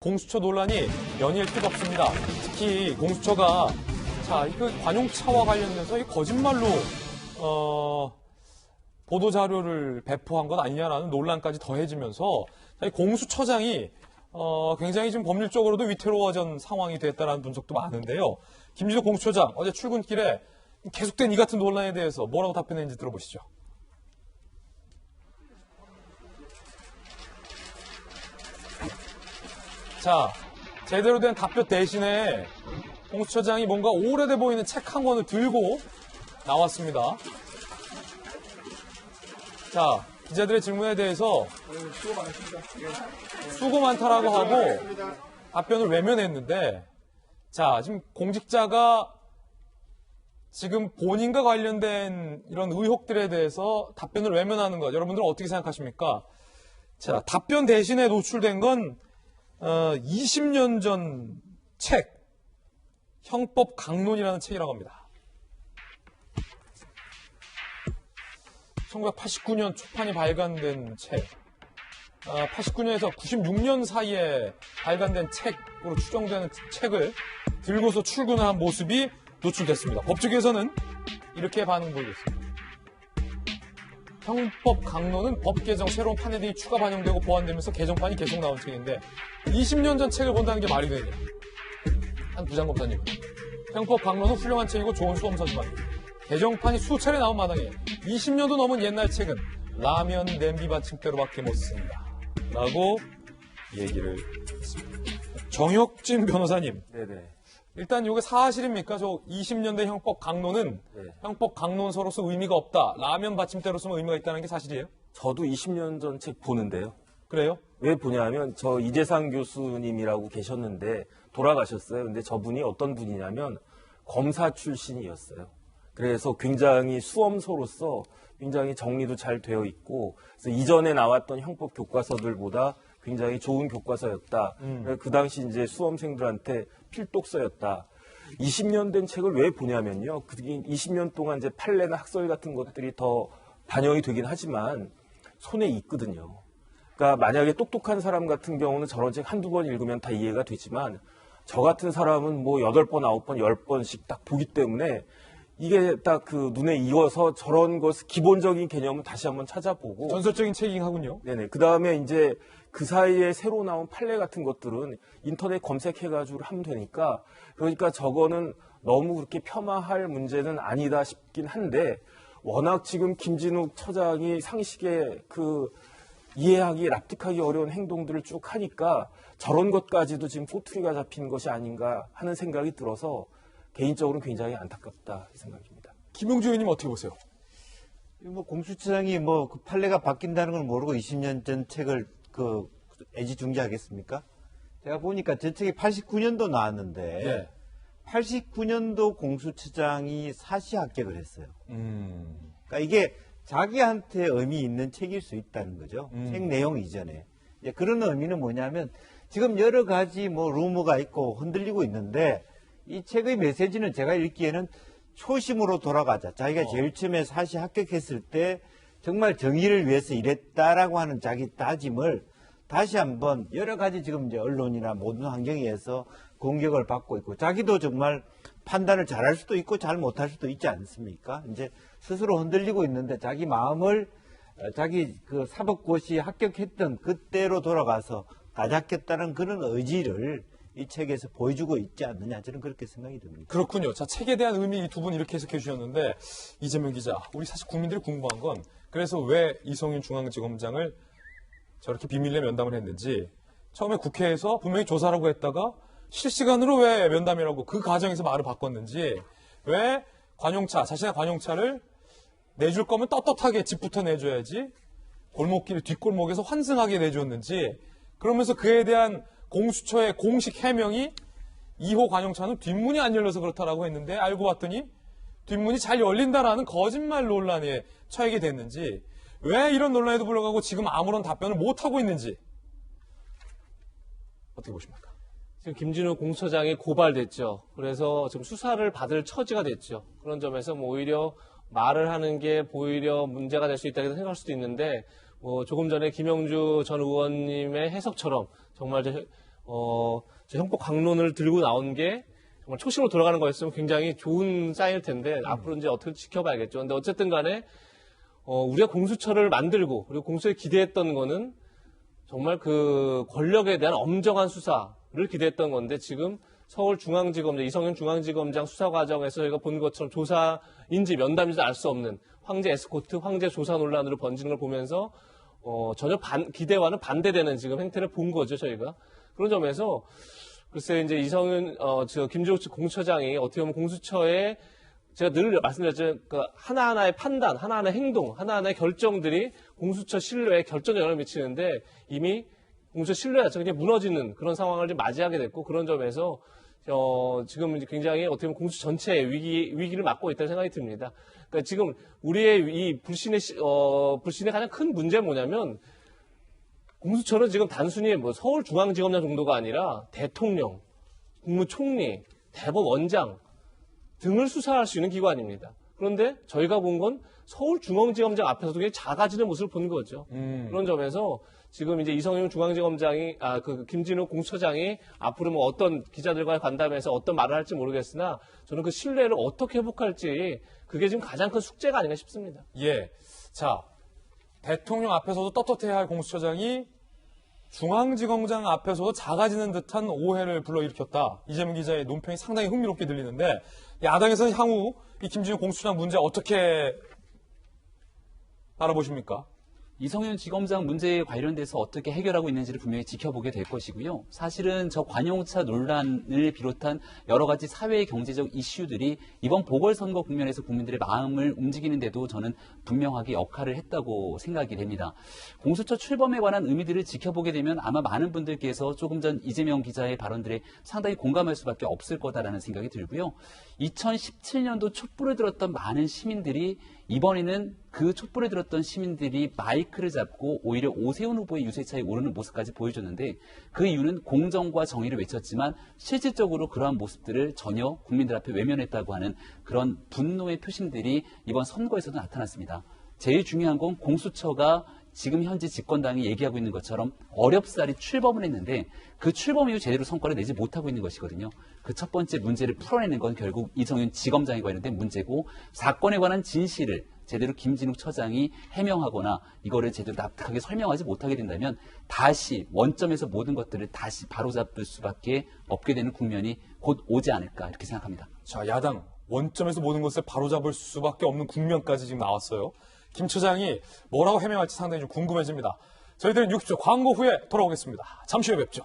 공수처 논란이 연이을 틈 없습니다. 특히 공수처가 이거 관용차와 관련돼서 이 거짓말로 보도 자료를 배포한 것 아니냐라는 논란까지 더해지면서 이 공수처장이 굉장히 지금 법률적으로도 위태로워진 상황이 됐다라는 분석도 많은데요. 김진호 공수처장 어제 출근길에 계속된 이 같은 논란에 대해서 뭐라고 답변했는지 들어보시죠. 자, 제대로 된 답변 대신에 공수처장이 뭔가 오래돼 보이는 책 한 권을 들고 나왔습니다. 자, 기자들의 질문에 대해서 수고 많다라고 하고 답변을 외면했는데, 자, 지금 공직자가 지금 본인과 관련된 이런 의혹들에 대해서 답변을 외면하는 것, 여러분들은 어떻게 생각하십니까? 자, 답변 대신에 노출된 건 20년 전 책, 형법 강론이라는 책이라고 합니다. 1989년 초판이 발간된 책, 89년에서 96년 사이에 발간된 책으로 추정되는 책을 들고서 출근을 한 모습이 노출됐습니다. 법조계에서는 이렇게 반응 보이겠습니다. 형법 강론은 법 개정 새로운 판례들이 추가 반영되고 보완되면서 개정판이 계속 나온 책인데 20년 전 책을 본다는 게 말이 되냐. 한 부장검사님. 형법 강론은 훌륭한 책이고 좋은 수험서지만 개정판이 수차례 나온 마당에 20년도 넘은 옛날 책은 라면 냄비 받침대로밖에 못 쓴다. 라고 얘기를 했습니다. 정혁진 변호사님. 네네. 일단 이게 사실입니까? 저 20년대 형법 강론은 형법 강론서로서 의미가 없다. 라면 받침대로서만 의미가 있다는 게 사실이에요? 저도 20년 전 책 보는데요. 그래요? 왜 보냐면 저 이재상 교수님이라고 계셨는데 돌아가셨어요. 근데 저분이 어떤 분이냐면 검사 출신이었어요. 그래서 굉장히 수험서로서 굉장히 정리도 잘 되어 있고 그래서 이전에 나왔던 형법 교과서들보다 굉장히 좋은 교과서였다. 그 당시 이제 수험생들한테 필독서였다. 20년 된 책을 왜 보냐면요. 그게 20년 동안 이제 판례나 학설 같은 것들이 더 반영이 되긴 하지만 손에 있거든요. 그러니까 만약에 똑똑한 사람 같은 경우는 저런 책 한두 번 읽으면 다 이해가 되지만 저 같은 사람은 뭐 8번, 9번, 10번씩 딱 보기 때문에 이게 딱 그 눈에 익어서 저런 것 기본적인 개념은 다시 한번 찾아보고 전설적인 책이긴 하군요. 네네. 그 다음에 이제 그 사이에 새로 나온 판례 같은 것들은 인터넷 검색해가지고 하면 되니까 그러니까 저거는 너무 그렇게 폄하할 문제는 아니다 싶긴 한데 워낙 지금 김진욱 처장이 상식에 그 이해하기 납득하기 어려운 행동들을 쭉 하니까 저런 것까지도 지금 꼬투리가 잡힌 것이 아닌가 하는 생각이 들어서 개인적으로는 굉장히 안타깝다 이 생각입니다. 김용주 의원님 어떻게 보세요? 뭐 공수처장이 뭐 그 판례가 바뀐다는 걸 모르고 20년 전 책을 그 애지중지하겠습니까? 제가 보니까 저 책이 89년도 나왔는데 네. 89년도 공수처장이 사시 합격을 했어요. 그러니까 이게 자기한테 의미 있는 책일 수 있다는 거죠. 책 내용 이전에. 이제 그런 의미는 뭐냐면 지금 여러 가지 뭐 루머가 있고 흔들리고 있는데 이 책의 메시지는 제가 읽기에는 초심으로 돌아가자. 자기가 제일 처음에 사시 합격했을 때 정말 정의를 위해서 일했다라고 하는 자기 다짐을 다시 한번 여러 가지 지금 이제 언론이나 모든 환경에서 공격을 받고 있고 자기도 정말 판단을 잘할 수도 있고 잘 못할 수도 있지 않습니까? 이제 스스로 흔들리고 있는데 자기 마음을 자기 그 사법고시 합격했던 그때로 돌아가서 가잡겠다는 그런 의지를 이 책에서 보여주고 있지 않느냐 저는 그렇게 생각이 듭니다. 그렇군요. 자, 책에 대한 의미 두 분 이렇게 해석해 주셨는데 이재명 기자, 우리 사실 국민들이 궁금한 건 그래서 왜 이성윤 중앙지검장을 저렇게 비밀리에 면담을 했는지 처음에 국회에서 분명히 조사라고 했다가 실시간으로 왜 면담이라고 그 과정에서 말을 바꿨는지 왜 관용차, 자신의 관용차를 내줄 거면 떳떳하게 집부터 내줘야지 골목길 뒷골목에서 환승하게 내줬는지 그러면서 그에 대한 공수처의 공식 해명이 2호 관용차는 뒷문이 안 열려서 그렇다라고 했는데 알고 봤더니 뒷문이 잘 열린다라는 거짓말 논란에 처하게 됐는지 왜 이런 논란에도 불구하고 지금 아무런 답변을 못하고 있는지 어떻게 보십니까? 지금 김진욱 공수처장이 고발됐죠. 그래서 지금 수사를 받을 처지가 됐죠. 그런 점에서 뭐 오히려 말을 하는 게 오히려 문제가 될 수 있다고 생각할 수도 있는데 뭐 조금 전에 김영주 전 의원님의 해석처럼 정말 저 형법 강론을 들고 나온 게 정말 초심으로 돌아가는 거였으면 굉장히 좋은 사인일 텐데 앞으로 이제 어떻게 지켜봐야겠죠. 근데 어쨌든 간에 우리가 공수처를 만들고 그리고 공수처에 기대했던 거는 정말 그 권력에 대한 엄정한 수사를 기대했던 건데 지금 서울중앙지검장 이성윤 중앙지검장 수사 과정에서 저희가 본 것처럼 조사인지 면담인지 알 수 없는 황제 에스코트, 황제 조사 논란으로 번지는 걸 보면서 전혀 기대와는 반대되는 지금 행태를 본 거죠 저희가. 그런 점에서 글쎄 이제 이성윤 김진욱 공수처장이 어떻게 보면 공수처에 제가 늘 말씀드렸죠. 그 하나하나의 판단, 하나하나의 행동, 하나하나의 결정들이 공수처 신뢰에 결정적 영향을 미치는데 이미 공수처 신뢰 자체가 그냥 무너지는 그런 상황을 좀 맞이하게 됐고 그런 점에서 지금 이제 굉장히 어떻게 보면 공수처 전체의 위기를 맞고 있다는 생각이 듭니다. 그러니까 지금 우리의 이 불신의 가장 큰 문제는 뭐냐면 공수처는 지금 단순히 뭐 서울중앙지검장 정도가 아니라 대통령, 국무총리, 대법원장 등을 수사할 수 있는 기관입니다. 그런데 저희가 본 건 서울중앙지검장 앞에서도 굉장히 작아지는 모습을 본 거죠. 그런 점에서 지금 이제 이성윤 중앙지검장이, 김진욱 공수처장이 앞으로 뭐 어떤 기자들과의 간담회에서 어떤 말을 할지 모르겠으나 저는 그 신뢰를 어떻게 회복할지 그게 지금 가장 큰 숙제가 아닌가 싶습니다. 예. 자, 대통령 앞에서도 떳떳해야 할 공수처장이 중앙지검장 앞에서도 작아지는 듯한 오해를 불러일으켰다. 이재명 기자의 논평이 상당히 흥미롭게 들리는데 야당에서는 향후 이 김진욱 공수처장 문제 어떻게 알아보십니까? 이성윤 지검장 문제에 관련돼서 어떻게 해결하고 있는지를 분명히 지켜보게 될 것이고요. 사실은 저 관용차 논란을 비롯한 여러 가지 사회 경제적 이슈들이 이번 보궐선거 국면에서 국민들의 마음을 움직이는데도 저는 분명하게 역할을 했다고 생각이 됩니다. 공수처 출범에 관한 의미들을 지켜보게 되면 아마 많은 분들께서 조금 전 이재명 기자의 발언들에 상당히 공감할 수밖에 없을 거다라는 생각이 들고요. 2017년도 촛불을 들었던 많은 시민들이 이번에는 그 촛불에 들었던 시민들이 마이크를 잡고 오히려 오세훈 후보의 유세차에 오르는 모습까지 보여줬는데 그 이유는 공정과 정의를 외쳤지만 실질적으로 그러한 모습들을 전혀 국민들 앞에 외면했다고 하는 그런 분노의 표심들이 이번 선거에서도 나타났습니다. 제일 중요한 건 공수처가 지금 현재 집권당이 얘기하고 있는 것처럼 어렵사리 출범을 했는데 그 출범 이후 제대로 성과를 내지 못하고 있는 것이거든요. 그 첫 번째 문제를 풀어내는 건 결국 이성윤 지검장에 관련된 문제고 사건에 관한 진실을 제대로 김진욱 처장이 해명하거나 이거를 제대로 납득하게 설명하지 못하게 된다면 다시 원점에서 모든 것들을 다시 바로잡을 수밖에 없게 되는 국면이 곧 오지 않을까 이렇게 생각합니다. 자, 야당 원점에서 모든 것을 바로잡을 수밖에 없는 국면까지 지금 나왔어요. 김 처장이 뭐라고 해명할지 상당히 좀 궁금해집니다. 저희들은 60초 광고 후에 돌아오겠습니다. 잠시 후에 뵙죠.